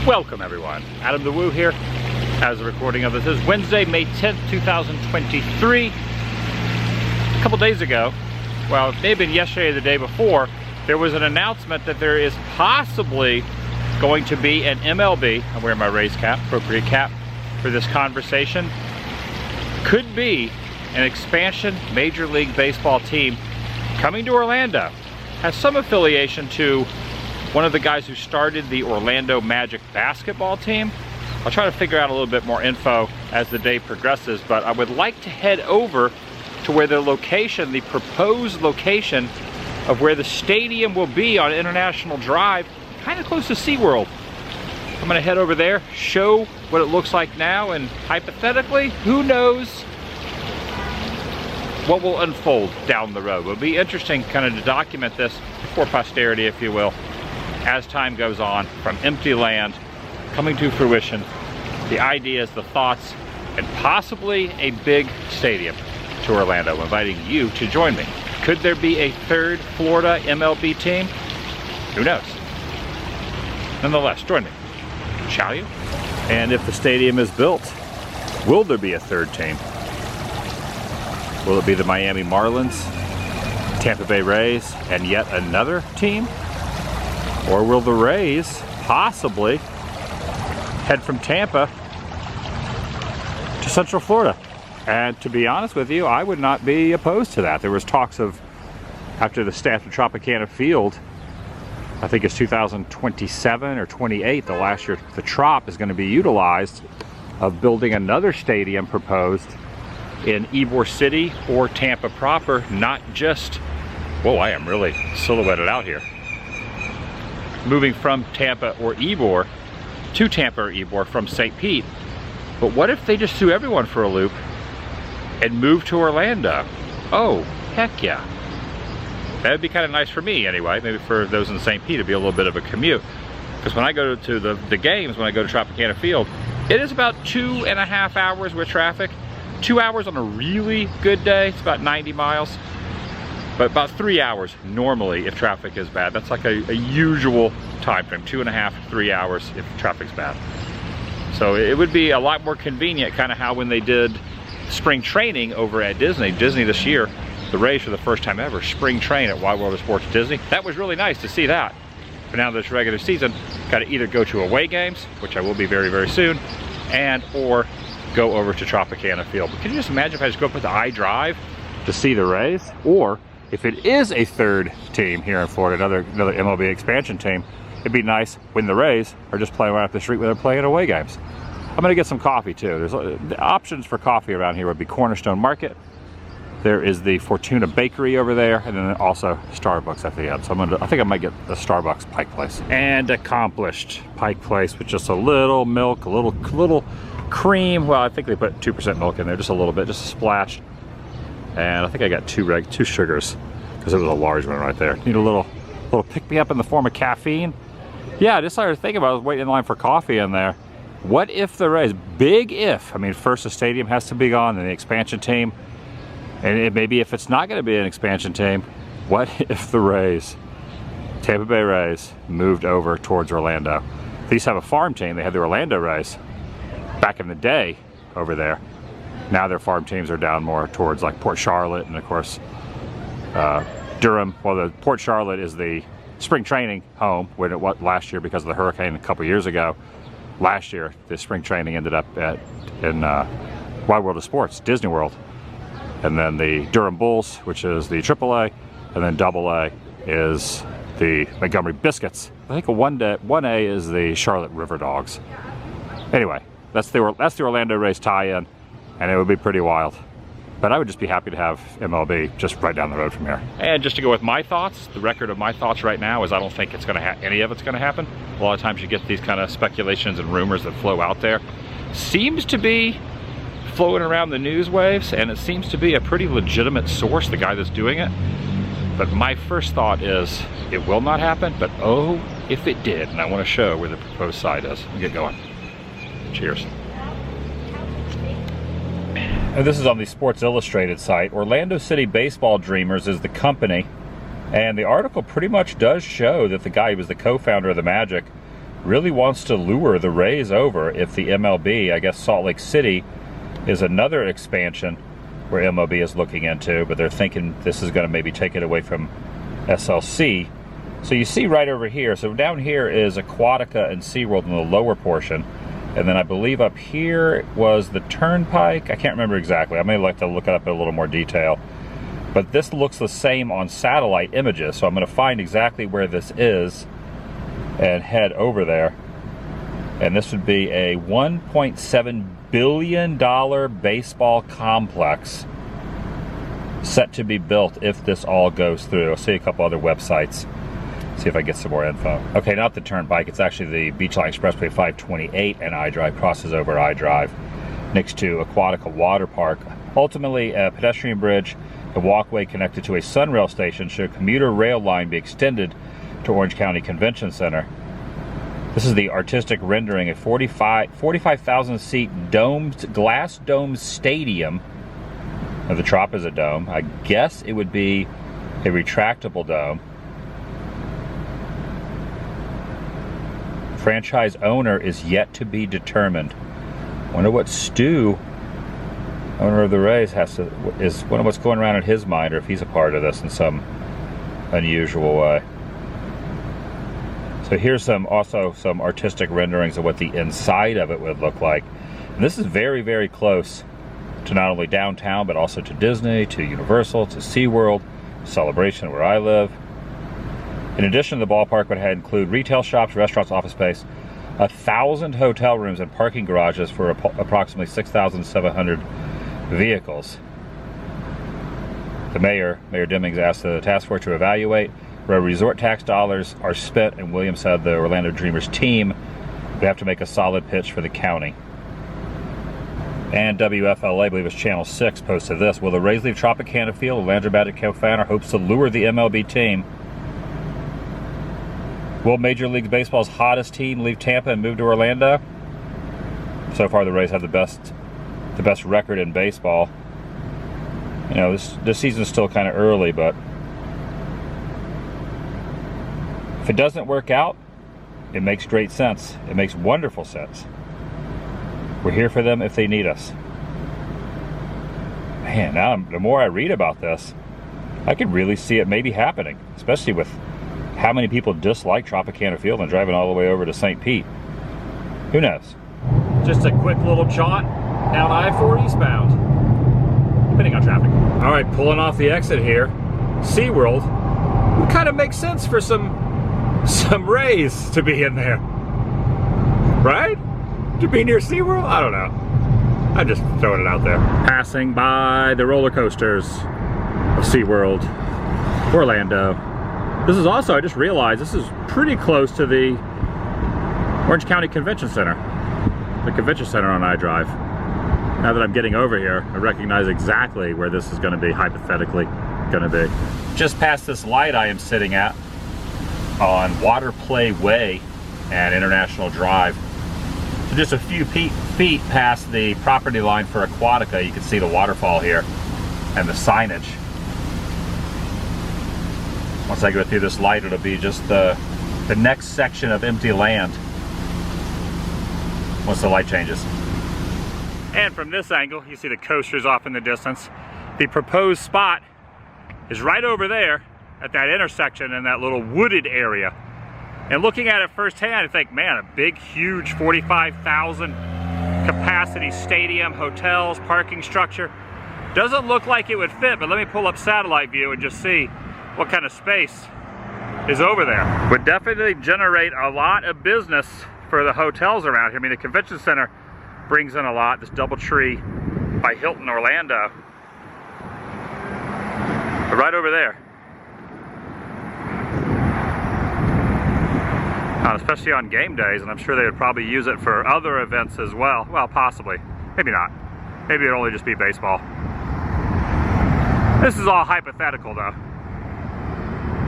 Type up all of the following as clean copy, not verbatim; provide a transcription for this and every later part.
Welcome everyone, Adam the Woo here. As the recording of this is Wednesday, May 10th, 2023. A couple days ago, well, it may have been yesterday or the day before, there was an announcement that there is possibly going to be an MLB, I'm wearing my Rays cap, appropriate cap for this conversation, could be an expansion Major League Baseball team coming to Orlando. Has some affiliation to one of the guys who started the Orlando Magic basketball team. I'll try to figure out a little bit more info as the day progresses, but I would like to head over to where the location, the proposed location of where the stadium will be on International Drive, kind of close to SeaWorld. I'm gonna head over there, show what it looks like now, and hypothetically, who knows what will unfold down the road. It'll be interesting kind of to document this for posterity, if you will, as time goes on, from empty land coming to fruition, the ideas, the thoughts, and possibly a big stadium to Orlando. I'm inviting you to join me. Could there be a third Florida MLB team? Who knows? Nonetheless, join me, shall you? And if the stadium is built, will there be a third team? Will it be the Miami Marlins, Tampa Bay Rays, and yet another team? Or will the Rays possibly head from Tampa to Central Florida? And to be honest with you, I would not be opposed to that. There was talks of, after the staff of Tropicana Field, I think it's 2027 or 28, the last year the Trop is going to be utilized, of building another stadium proposed in Ybor City or Tampa proper, not just, whoa, I am really silhouetted out here. Moving from Tampa or Ybor to Tampa or Ybor from St. Pete. But what if they just threw everyone for a loop and moved to Orlando? Oh, heck yeah. That would be kind of nice for me anyway. Maybe for those in St. Pete it'd be a little bit of a commute. Because when I go to the games, when I go to Tropicana Field, it is about 2.5 hours with traffic. 2 hours on a really good day, it's about 90 miles. But about 3 hours normally if traffic is bad. That's like a usual time frame, 2.5, 3 hours if traffic's bad. So it would be a lot more convenient, kind of how when they did spring training over at Disney. Disney this year, the Rays for the first time ever, spring train at Wide World of Sports Disney. That was really nice to see that. But now this regular season, got to either go to away games, which I will be very, very soon, and or go over to Tropicana Field. But can you just imagine if I just go up with the I-Drive to see the Rays? Or if it is a third team here in Florida, another MLB expansion team, it'd be nice when the Rays are just playing right up the street when they're playing away games. I'm gonna get some coffee too. There's the options for coffee around here would be Cornerstone Market. There is the Fortuna Bakery over there, and then also Starbucks at the end. So I think I might get the Starbucks Pike Place. And accomplished Pike Place with just a little milk, a little cream. Well, I think they put 2% milk in there, just a little bit, just a splash. And I think I got two sugars because it was a large one right there. Need a little pick-me-up in the form of caffeine. Yeah, I just started thinking about, I was waiting in line for coffee in there. What if the Rays, big if, I mean, first the stadium has to be gone and the expansion team, and maybe if it's not going to be an expansion team, what if the Rays, Tampa Bay Rays, moved over towards Orlando? They used to have a farm team. They had the Orlando Rays back in the day over there. Now their farm teams are down more towards like Port Charlotte and of course Durham. Well, the Port Charlotte is the spring training home when it was last year because of the hurricane a couple years ago. Last year, the spring training ended up in Wide World of Sports, Disney World. And then the Durham Bulls, which is the AAA, and then AA is the Montgomery Biscuits. I think 1A is the Charlotte River Dogs. Anyway, that's the Orlando Rays tie-in, and it would be pretty wild. But I would just be happy to have MLB just right down the road from here. And just to go with my thoughts, the record of my thoughts right now is I don't think it's going to any of it's going to happen. A lot of times you get these kind of speculations and rumors that flow out there. Seems to be floating around the news waves, and it seems to be a pretty legitimate source, the guy that's doing it. But my first thought is it will not happen, but oh, if it did, and I want to show where the proposed site is. We'll get going. Cheers. And this is on the Sports Illustrated site. Orlando City Baseball Dreamers is the company, and the article pretty much does show that the guy who was the co-founder of the Magic really wants to lure the Rays over if the MLB, I guess Salt Lake City is another expansion where MLB is looking into, but they're thinking this is going to maybe take it away from SLC. So you see right over here, so down here is Aquatica and SeaWorld in the lower portion, and then I believe up here was the Turnpike. I can't remember exactly. I may like to look it up in a little more detail. But this looks the same on satellite images, so I'm going to find exactly where this is and head over there. And this would be a $1.7 billion baseball complex set to be built if this all goes through. I'll see a couple other websites, see if I get some more info. Okay, not the Turnpike, it's actually the Beachline Expressway 528 and I-Drive, crosses over I-Drive next to Aquatica Water Park. Ultimately, a pedestrian bridge, a walkway connected to a Sunrail station should a commuter rail line be extended to Orange County Convention Center. This is the artistic rendering, a 45,000 seat domed, glass domed stadium. Now the Trop is a dome. I guess it would be a retractable dome. Franchise owner is yet to be determined. Wonder what Stu, owner of the Rays, wonder what's going around in his mind, or if he's a part of this in some unusual way. So here's also some artistic renderings of what the inside of it would look like. And this is very, very close to not only downtown, but also to Disney, to Universal, to SeaWorld, Celebration, where I live. In addition, the ballpark would include retail shops, restaurants, office space, 1,000 hotel rooms, and parking garages for approximately 6,700 vehicles. The Mayor Dimmings, asked the task force to evaluate where resort tax dollars are spent, and Williams said the Orlando Dreamers team would have to make a solid pitch for the county. And WFLA, I believe it's Channel 6, posted this. Will the Rays leave Tropicana Field? Orlando Magic co-founder hopes to lure the MLB team. Will Major League Baseball's hottest team leave Tampa and move to Orlando? So far, the Rays have the best record in baseball. You know, this season's still kind of early, but if it doesn't work out, it makes great sense. It makes wonderful sense. We're here for them if they need us. Man, now the more I read about this, I could really see it maybe happening, especially with how many people dislike Tropicana Field and driving all the way over to St. Pete. Who knows? Just a quick little jaunt down I-4 eastbound, depending on traffic. All right, pulling off the exit here. SeaWorld would kind of make sense for some Rays to be in there, right? To be near SeaWorld? I don't know. I'm just throwing it out there. Passing by the roller coasters of SeaWorld, Orlando. This is also, I just realized, this is pretty close to the Orange County Convention Center. The Convention Center on I-Drive. Now that I'm getting over here, I recognize exactly where this is going to be, hypothetically going to be. Just past this light I am sitting at on Waterplay Way and International Drive. So just a few feet past the property line for Aquatica, you can see the waterfall here and the signage. Once I go through this light, it'll be just the next section of empty land once the light changes. And from this angle, you see the coasters off in the distance. The proposed spot is right over there at that intersection in that little wooded area. And looking at it firsthand, I think, man, a big, huge 45,000 capacity stadium, hotels, parking structure. Doesn't look like it would fit, but let me pull up satellite view and just see what kind of space is over there. Would definitely generate a lot of business for the hotels around here. I mean, the convention center brings in a lot. This DoubleTree by Hilton Orlando. But right over there. Especially on game days, and I'm sure they would probably use it for other events as well. Well, possibly. Maybe not. Maybe it'd only just be baseball. This is all hypothetical though,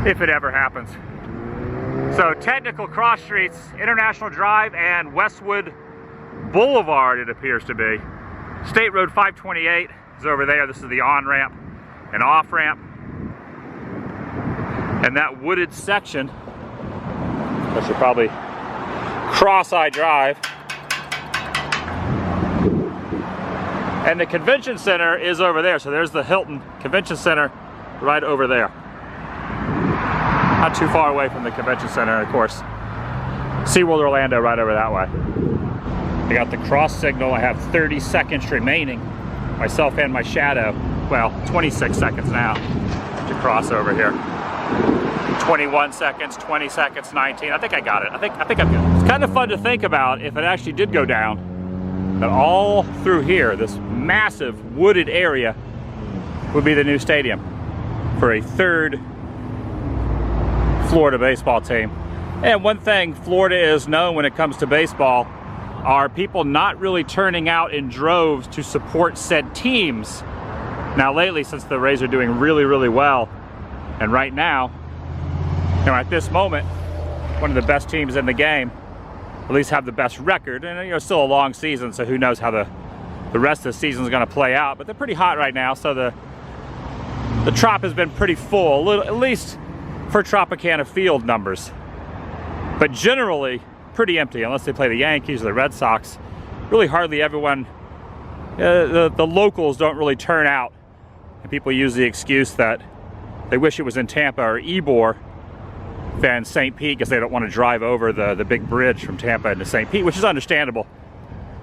if it ever happens. So technical cross streets, International Drive and Westwood Boulevard, it appears to be. State Road 528 is over there. This is the on-ramp and off-ramp. And that wooded section, I should probably cross-eye drive. And the convention center is over there. So there's the Hilton Convention Center right over there. Not too far away from the convention center, of course. SeaWorld Orlando right over that way. I got the cross signal. I have 30 seconds remaining. Myself and my shadow. Well, 26 seconds now to cross over here. 21 seconds, 20 seconds, 19. I think I got it. I think I'm good. It's kind of fun to think about if it actually did go down, that all through here, this massive wooded area would be the new stadium for a third Florida baseball team. And one thing Florida is known when it comes to baseball are people not really turning out in droves to support said teams. Now lately, since the Rays are doing really, really well, and right now, you know, at this moment, one of the best teams in the game, at least have the best record, and you know, still a long season, so who knows how the rest of the season is going to play out. But they're pretty hot right now, so the Trop has been pretty full, at least for Tropicana Field numbers. But generally, pretty empty, unless they play the Yankees or the Red Sox. Really hardly everyone, the locals don't really turn out. And people use the excuse that they wish it was in Tampa or Ybor than St. Pete because they don't want to drive over the big bridge from Tampa into St. Pete, which is understandable.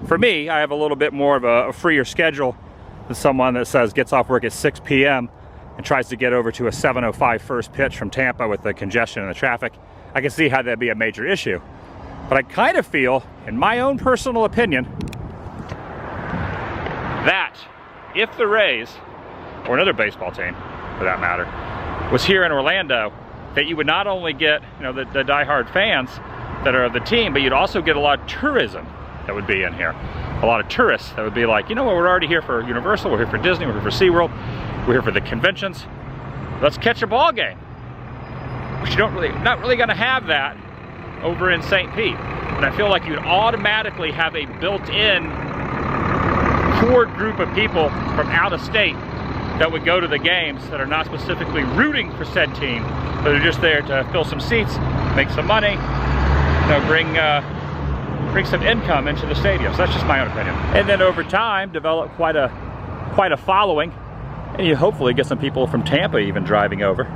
For me, I have a little bit more of a freer schedule than someone that says gets off work at 6 p.m. and tries to get over to a 7:05 first pitch from Tampa with the congestion and the traffic. I can see how that'd be a major issue. But I kind of feel, in my own personal opinion, that if the Rays, or another baseball team for that matter, was here in Orlando, that you would not only get, you know, the diehard fans that are of the team, but you'd also get a lot of tourism that would be in here. A lot of tourists that would be like, you know what, we're already here for Universal, we're here for Disney, we're here for SeaWorld, we're here for the conventions. Let's catch a ball game. But you don't really, not really gonna have that over in St. Pete. And I feel like you'd automatically have a built-in core group of people from out of state that would go to the games that are not specifically rooting for said team, but are just there to fill some seats, make some money, you know, bring some income into the stadium. So that's just my own opinion. And then over time, develop quite a following, and you hopefully get some people from Tampa even driving over.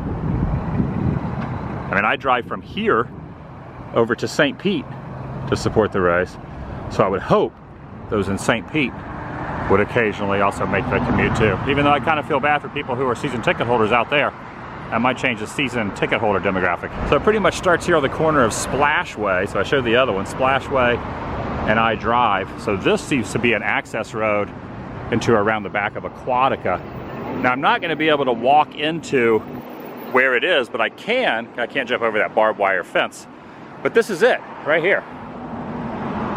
I mean, I drive from here over to St. Pete to support the Rays, so I would hope those in St. Pete would occasionally also make the commute too. Even though I kind of feel bad for people who are season ticket holders out there. I might change the season ticket holder demographic. So it pretty much starts here on the corner of Splashway. So I showed the other one, Splashway and I Drive. So this seems to be an access road into around the back of Aquatica. Now I'm not gonna be able to walk into where it is, but I can't jump over that barbed wire fence. But this is it, right here.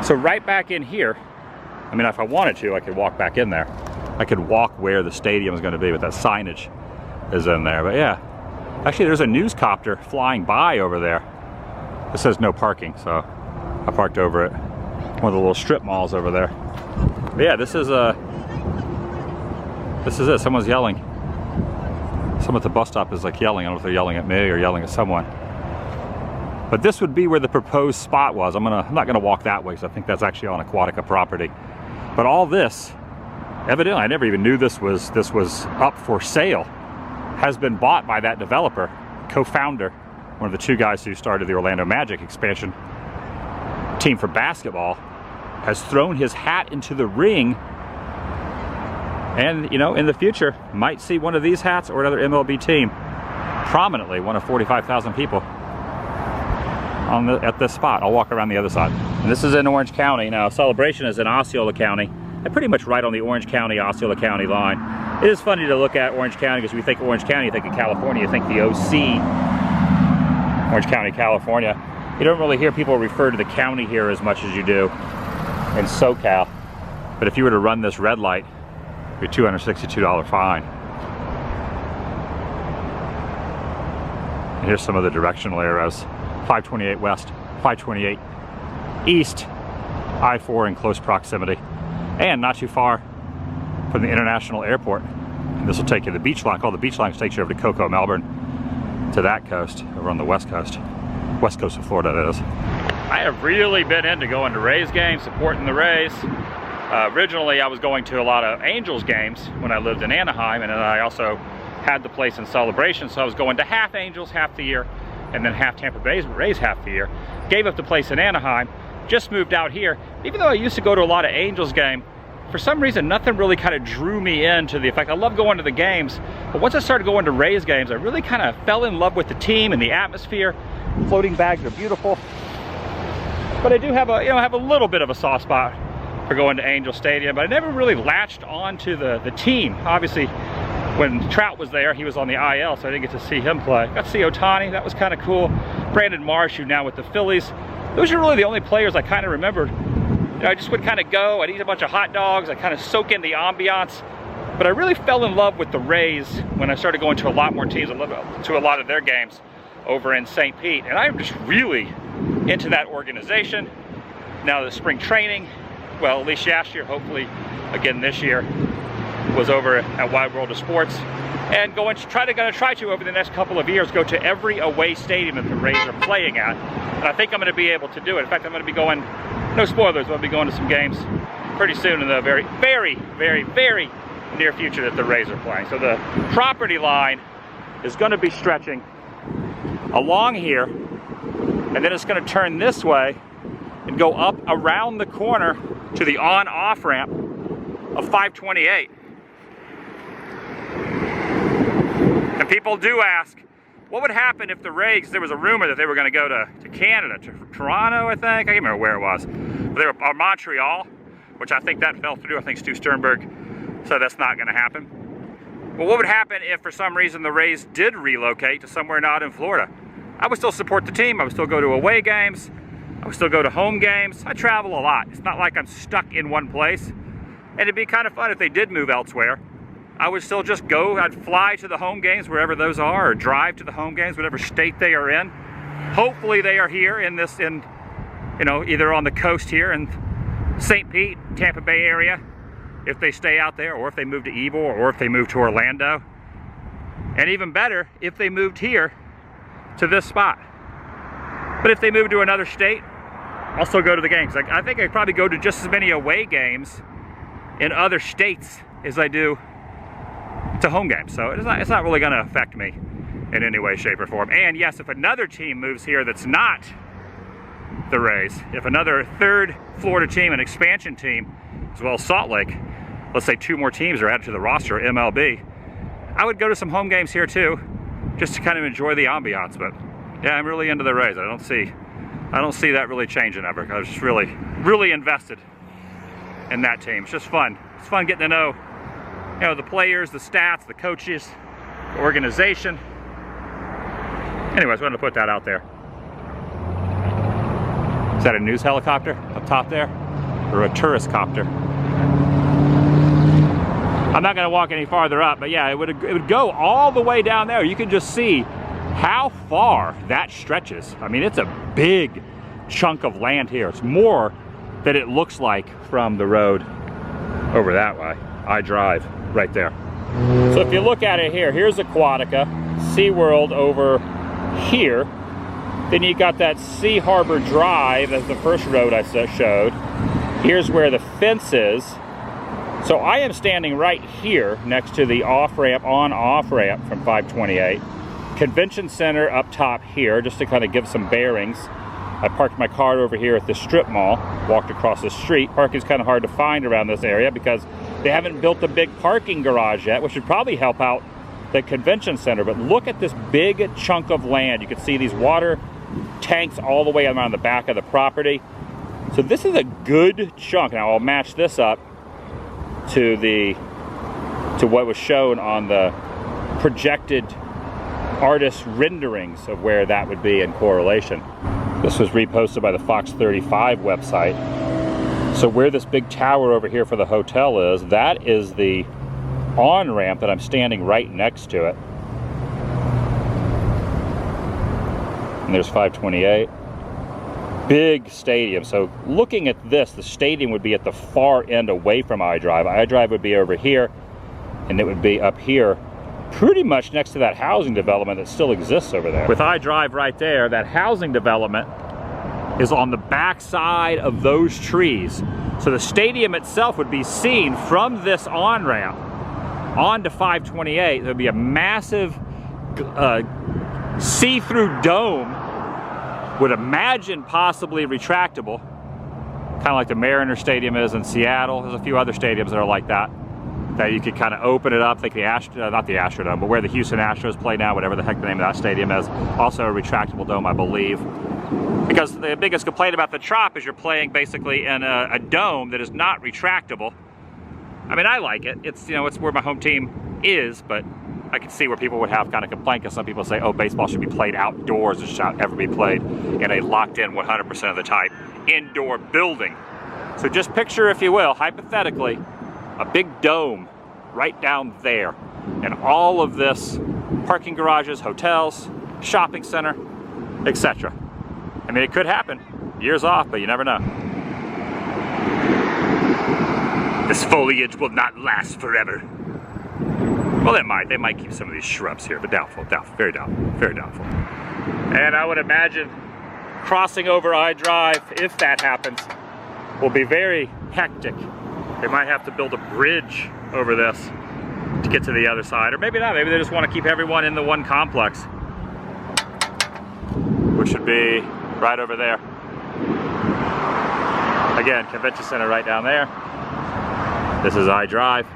So right back in here, I mean, if I wanted to, I could walk back in there. I could walk where the stadium is going to be, but that signage is in there. But yeah, actually there's a news copter flying by over there. It says no parking, so I parked over at one of the little strip malls over there. But yeah, this is it. Someone's yelling. Someone at the bus stop is like yelling. I don't know if they're yelling at me or yelling at someone. But this would be where the proposed spot was. I'm not gonna walk that way, because I think that's actually on Aquatica property. But all this, evidently, I never even knew this was up for sale, has been bought by that developer, co-founder, one of the two guys who started the Orlando Magic expansion team for basketball, has thrown his hat into the ring. And, you know, in the future, might see one of these hats or another MLB team prominently, one of 45,000 people at this spot. I'll walk around the other side. And this is in Orange County. Now, Celebration is in Osceola County, and pretty much right on the Orange County, Osceola County line. It is funny to look at Orange County, because when you think Orange County, you think of California, you think the OC, Orange County, California. You don't really hear people refer to the county here as much as you do in SoCal. But if you were to run this red light, your $262 fine. And here's some of the directional arrows. 528 west, 528 east, I-4 in close proximity, and not too far from the international airport. And this will take you to the beach line. All the beach lines takes you over to Cocoa, Melbourne, to that coast, over on the west coast of Florida, that is. I have really been into going to Rays games, supporting the Rays. Originally, I was going to a lot of Angels games when I lived in Anaheim, and then I also had the place in Celebration, so I was going to half Angels half the year, and then half Tampa Bay Rays half the year. Gave up the place in Anaheim, just moved out here. Even though I used to go to a lot of Angels games, for some reason, nothing really kind of drew me into the effect. I love going to the games, but once I started going to Rays games, I really kind of fell in love with the team and the atmosphere. Floating bags are beautiful, but I do have a, have a little bit of a soft spot for going to Angel Stadium, but I never really latched on to the team. Obviously, when Trout was there, he was on the IL, so I didn't get to see him play. Got to see Ohtani, that was kind of cool. Brandon Marsh, who now with the Phillies. Those are really the only players I kind of remembered. I just would kind of go, I'd eat a bunch of hot dogs, I'd kind of soak in the ambiance. But I really fell in love with the Rays when I started going to a lot more teams, to a lot of their games over in St. Pete. And I'm just really into that organization. Now the spring training, well, at least last year, hopefully again this year, was over at Wide World of Sports. And gonna try to over the next couple of years go to every away stadium that the Rays are playing at. And I think I'm gonna be able to do it. In fact, I'm gonna be going, no spoilers, I'll be going to some games pretty soon in the very, very, very, very near future that the Rays are playing. So the property line is gonna be stretching along here, and then it's gonna turn this way and go up around the corner to the on-off ramp of 528. And people do ask, what would happen if the Rays, there was a rumor that they were going to go to Canada, to Toronto, I think. I can't remember where it was. But they were Montreal, which I think that fell through. I think Stu Sternberg said that's not going to happen. Well, what would happen if for some reason the Rays did relocate to somewhere not in Florida? I would still support the team. I would still go to away games. I would still go to home games. I travel a lot. It's not like I'm stuck in one place. And it'd be kind of fun if they did move elsewhere. I would still just go, I'd fly to the home games, wherever those are, or drive to the home games, whatever state they are in. Hopefully they are here either on the coast here in St. Pete, Tampa Bay area, if they stay out there, or if they move to Ybor, or if they move to Orlando. And even better, if they moved here to this spot. But if they move to another state, I'll still go to the games. I think I'd probably go to just as many away games in other states as I do to home games. So it's not really going to affect me in any way, shape, or form. And yes, if another team moves here that's not the Rays, if another third Florida team, an expansion team, as well as Salt Lake, let's say 2 more teams are added to the roster, MLB, I would go to some home games here too, just to kind of enjoy the ambiance. But yeah, I'm really into the Rays. I don't see that really changing ever. I was just really invested in that team. It's just fun. It's fun getting to know, the players, the stats, the coaches, the organization. Anyways, I wanted to put that out there. Is that a news helicopter up top there? Or a tourist copter? I'm not going to walk any farther up, but yeah, it would go all the way down there. You can just see how far that stretches. I mean, it's a big chunk of land here. It's more than it looks like from the road over that way. I drive right there. So if you look at it here, here's Aquatica, SeaWorld over here. Then you got that Sea Harbor Drive as the first road I showed. Here's where the fence is. So I am standing right here next to the off-ramp, on-off ramp from 528. Convention Center up top here, just to kind of give some bearings. I parked my car over here at the strip mall, walked across the street. Parking's kind of hard to find around this area because they haven't built a big parking garage yet, which would probably help out the convention center. But look at this big chunk of land. You can see these water tanks all the way around the back of the property. So this is a good chunk. Now I'll match this up to what was shown on the projected artist renderings of where that would be in correlation. This was reposted by the Fox 35 website. So where this big tower over here for the hotel is, that is the on-ramp that I'm standing right next to it. And there's 528. Big stadium. So looking at this, the stadium would be at the far end away from iDrive. iDrive would be over here, and it would be up here, pretty much next to that housing development that still exists over there. With iDrive right there, that housing development is on the back side of those trees. So the stadium itself would be seen from this on-ramp onto 528. There'd be a massive see-through dome, would imagine possibly retractable, kind of like the Mariner Stadium is in Seattle. There's a few other stadiums that are like that you could kind of open it up, like the not the Astrodome, but where the Houston Astros play now, whatever the heck the name of that stadium is. Also a retractable dome, I believe. Because the biggest complaint about the Trop is you're playing basically in a dome that is not retractable. I mean, I like it. It's, you know, it's where my home team is, but I can see where people would have kind of complaint, because some people say, oh, baseball should be played outdoors. It should not ever be played in a locked-in 100% of the time indoor building. So just picture, if you will, hypothetically, a big dome right down there, and all of this parking garages, hotels, shopping center, etc. I mean, it could happen. Years off, but you never know. This foliage will not last forever. Well, it might. They might keep some of these shrubs here, but doubtful, very doubtful, very doubtful. And I would imagine crossing over I-Drive, if that happens, will be very hectic. They might have to build a bridge over this to get to the other side, or maybe not. Maybe they just want to keep everyone in the one complex, which should be right over there. Again, convention center right down there. This is I-Drive.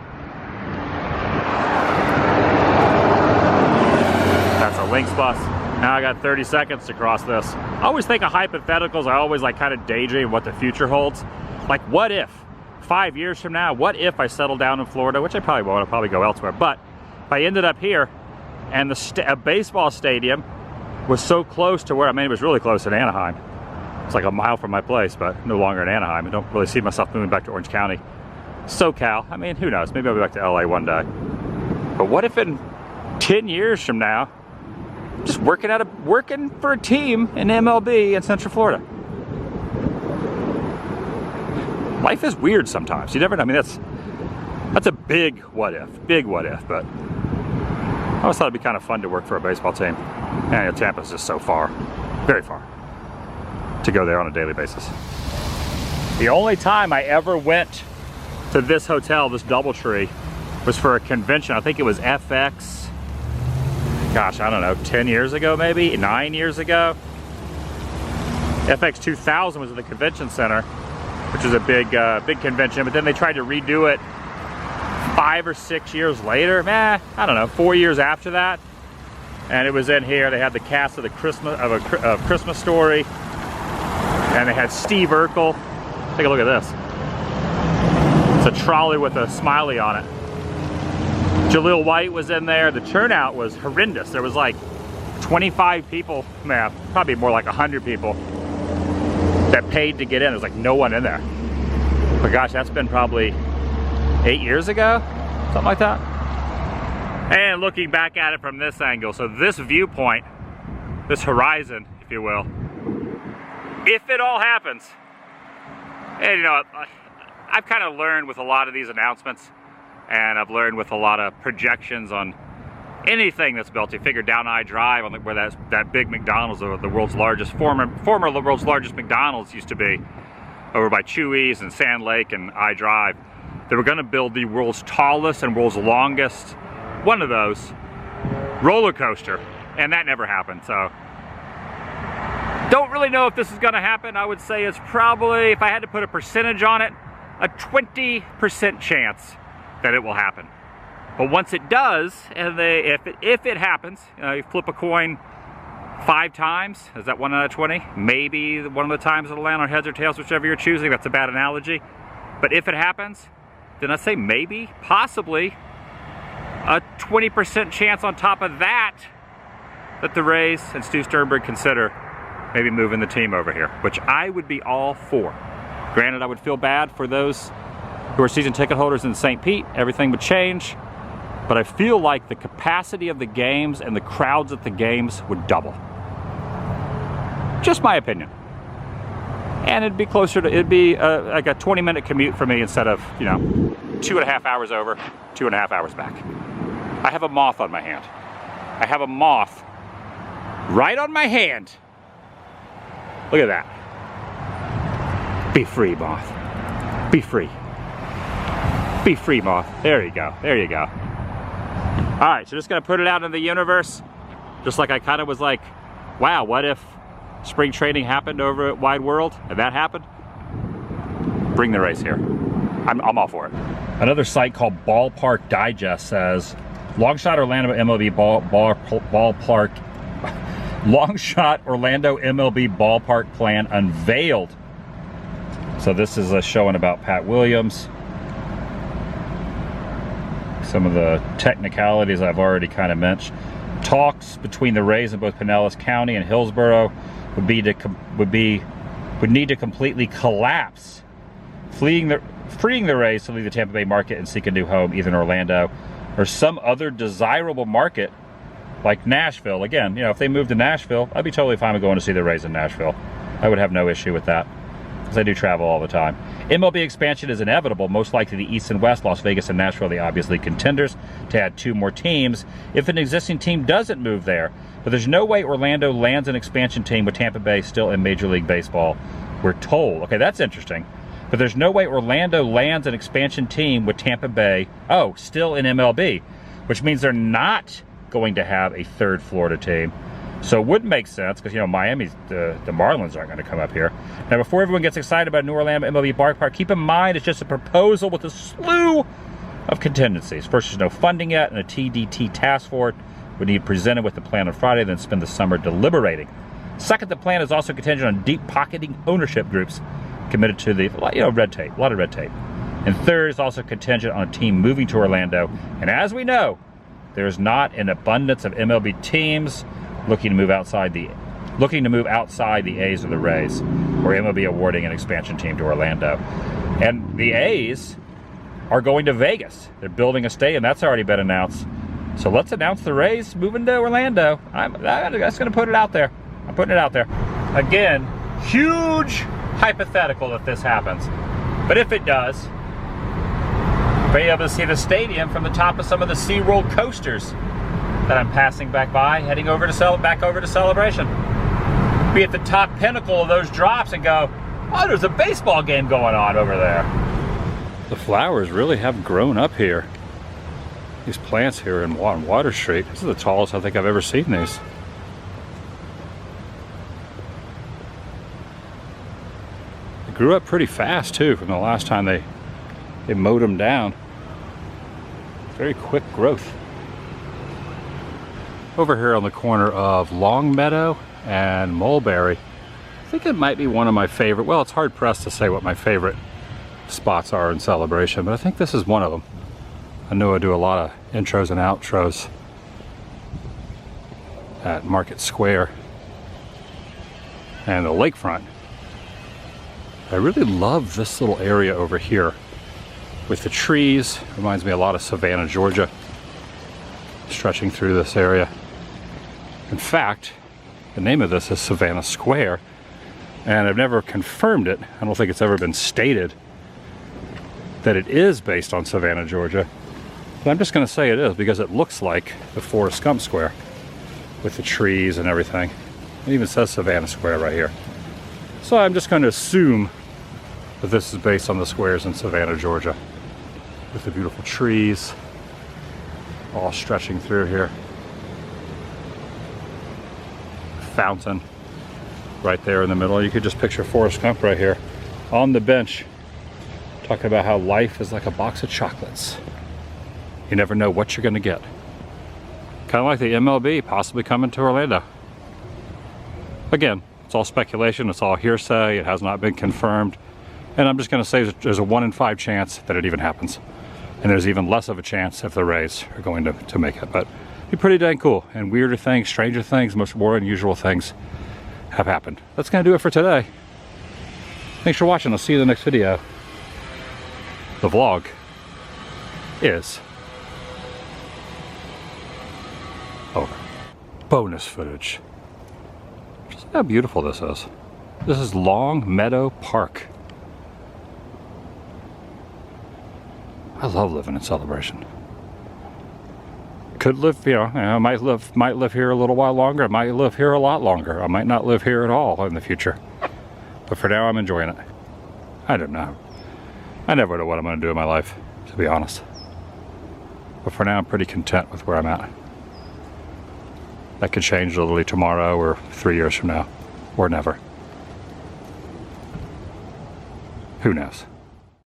That's a Lynx bus. Now I got 30 seconds to cross this. I always think of hypotheticals. I always like kind of daydream what the future holds. Like, what if 5 years from now, what if I settle down in Florida, which I probably won't, I'll probably go elsewhere, but if I ended up here and a baseball stadium was so close to where, I mean, it was really close in Anaheim. It's like a mile from my place, but no longer in Anaheim. I don't really see myself moving back to Orange County. SoCal, I mean, who knows? Maybe I'll be back to LA one day. But what if in 10 years from now, just working for a team in MLB in Central Florida? Life is weird sometimes. You never know. I mean, that's a big what if, but I always thought it'd be kind of fun to work for a baseball team. And you know, Tampa's just so far, very far, to go there on a daily basis. The only time I ever went to this hotel, this DoubleTree, was for a convention. I think it was FX, gosh, I don't know, 10 years ago maybe, 9 years ago. FX 2000 was at the convention center, which is a big convention, but then they tried to redo it 5 or 6 years later. I don't know, 4 years after that. And it was in here. They had the cast of the Christmas Story, and they had Steve Urkel. Take a look at this. It's a trolley with a smiley on it. Jaleel White was in there. The turnout was horrendous. There was like 25 people, man, probably more like 100 people that paid to get in. There's like no one in there. But gosh, that's been probably 8 years ago, something like that. And looking back at it from this angle, so this viewpoint, this horizon, if you will, if it all happens, and you know, I've kind of learned with a lot of these announcements, and I've learned with a lot of projections on anything that's built. You figure down I-Drive, where that big McDonald's, the world's largest, former the world's largest McDonald's used to be, over by Chewy's and Sand Lake and I-Drive. They were going to build the world's tallest and world's longest, one of those, roller coaster, and that never happened. So don't really know if this is going to happen. I would say it's probably, if I had to put a percentage on it, a 20% chance that it will happen. But once it does, and if it happens, you flip a coin 5 times, is that 1 out of 20? Maybe one of the times it'll land on heads or tails, whichever you're choosing. That's a bad analogy. But if it happens, then I say maybe, possibly, a 20% chance on top of that the Rays and Stu Sternberg consider maybe moving the team over here, which I would be all for. Granted, I would feel bad for those who are season ticket holders in St. Pete. Everything would change, but I feel like the capacity of the games and the crowds at the games would double. Just my opinion. And it'd be closer to, it'd be like a 20-minute commute for me instead of, you know, 2.5 hours over, 2.5 hours back. I have a moth on my hand. I have a moth right on my hand. Look at that. Be free, moth. Be free. Be free, moth. There you go. There you go. All right, so just gonna put it out in the universe. Just like I kind of was like, wow, what if spring training happened over at Wide World and that happened? Bring the race here. I'm all for it. Another site called Ballpark Digest says, long shot Orlando MLB ballpark. Long shot Orlando MLB ballpark plan unveiled. So this is a showing about Pat Williams. Some of the technicalities I've already kind of mentioned. Talks between the Rays in both Pinellas County and Hillsborough would need to completely collapse, freeing the Rays to leave the Tampa Bay market and seek a new home, either in Orlando or some other desirable market like Nashville. Again, you know, if they moved to Nashville, I'd be totally fine with going to see the Rays in Nashville. I would have no issue with that, because I do travel all the time. MLB expansion is inevitable, most likely the East and West. Las Vegas and Nashville are the obviously contenders to add 2 more teams if an existing team doesn't move there. But there's no way Orlando lands an expansion team with Tampa Bay still in Major League Baseball, we're told. Okay, that's interesting. But there's no way Orlando lands an expansion team with Tampa Bay, still in MLB, which means they're not going to have a 3rd Florida team. So it wouldn't make sense, because, you know, Miami's, the Marlins aren't going to come up here. Now, before everyone gets excited about New Orlando MLB ballpark, keep in mind it's just a proposal with a slew of contingencies. First, there's no funding yet, and a TDT task force would need presented with the plan on Friday, then spend the summer deliberating. Second, the plan is also contingent on deep-pocketing ownership groups committed to the, you know, red tape, a lot of red tape. And third, is also contingent on a team moving to Orlando. And as we know, there's not an abundance of MLB teams looking to move outside the A's or the Rays, or MLB awarding an expansion team to Orlando. And the A's are going to Vegas. They're building a stadium. That's already been announced. So let's announce the Rays moving to Orlando. I'm just going to put it out there. I'm putting it out there. Again, huge hypothetical if this happens. But if it does, be able to see the stadium from the top of some of the SeaWorld coasters that I'm passing back by, heading over to back over to Celebration. Be at the top pinnacle of those drops and go, oh, there's a baseball game going on over there. The flowers really have grown up here. These plants here on Water Street. This is the tallest I think I've ever seen these. They grew up pretty fast too from the last time they mowed them down. Very quick growth. Over here on the corner of Longmeadow and Mulberry, I think it might be one of my favorite, well, it's hard pressed to say what my favorite spots are in Celebration, but I think this is one of them. I know I do a lot of intros and outros at Market Square and the lakefront. I really love this little area over here with the trees. Reminds me a lot of Savannah, Georgia, stretching through this area. In fact, the name of this is Savannah Square, and I've never confirmed it. I don't think it's ever been stated that it is based on Savannah, Georgia. But I'm just going to say it is, because it looks like the Forrest Gump Square with the trees and everything. It even says Savannah Square right here. So I'm just going to assume that this is based on the squares in Savannah, Georgia, with the beautiful trees all stretching through here. Fountain right there in the middle. You could just picture Forrest Gump right here on the bench, talking about how life is like a box of chocolates. You never know what you're going to get. Kind of like the MLB possibly coming to Orlando. Again, it's all speculation, it's all hearsay, it has not been confirmed, and I'm just going to say there's a 1 in 5 chance that it even happens, and there's even less of a chance if the Rays are going to make it. But it'd be pretty dang cool, and weirder things, stranger things, much more unusual things have happened. That's going to do it for today. Thanks for watching. I'll see you in the next video. The vlog is over. Bonus footage. Just how beautiful this is. This is Longmeadow Park. I love living in Celebration. Could live, I might live here a little while longer. I might live here a lot longer. I might not live here at all in the future. But for now, I'm enjoying it. I don't know. I never know what I'm going to do in my life, to be honest. But for now, I'm pretty content with where I'm at. That could change literally tomorrow or 3 years from now, or never. Who knows?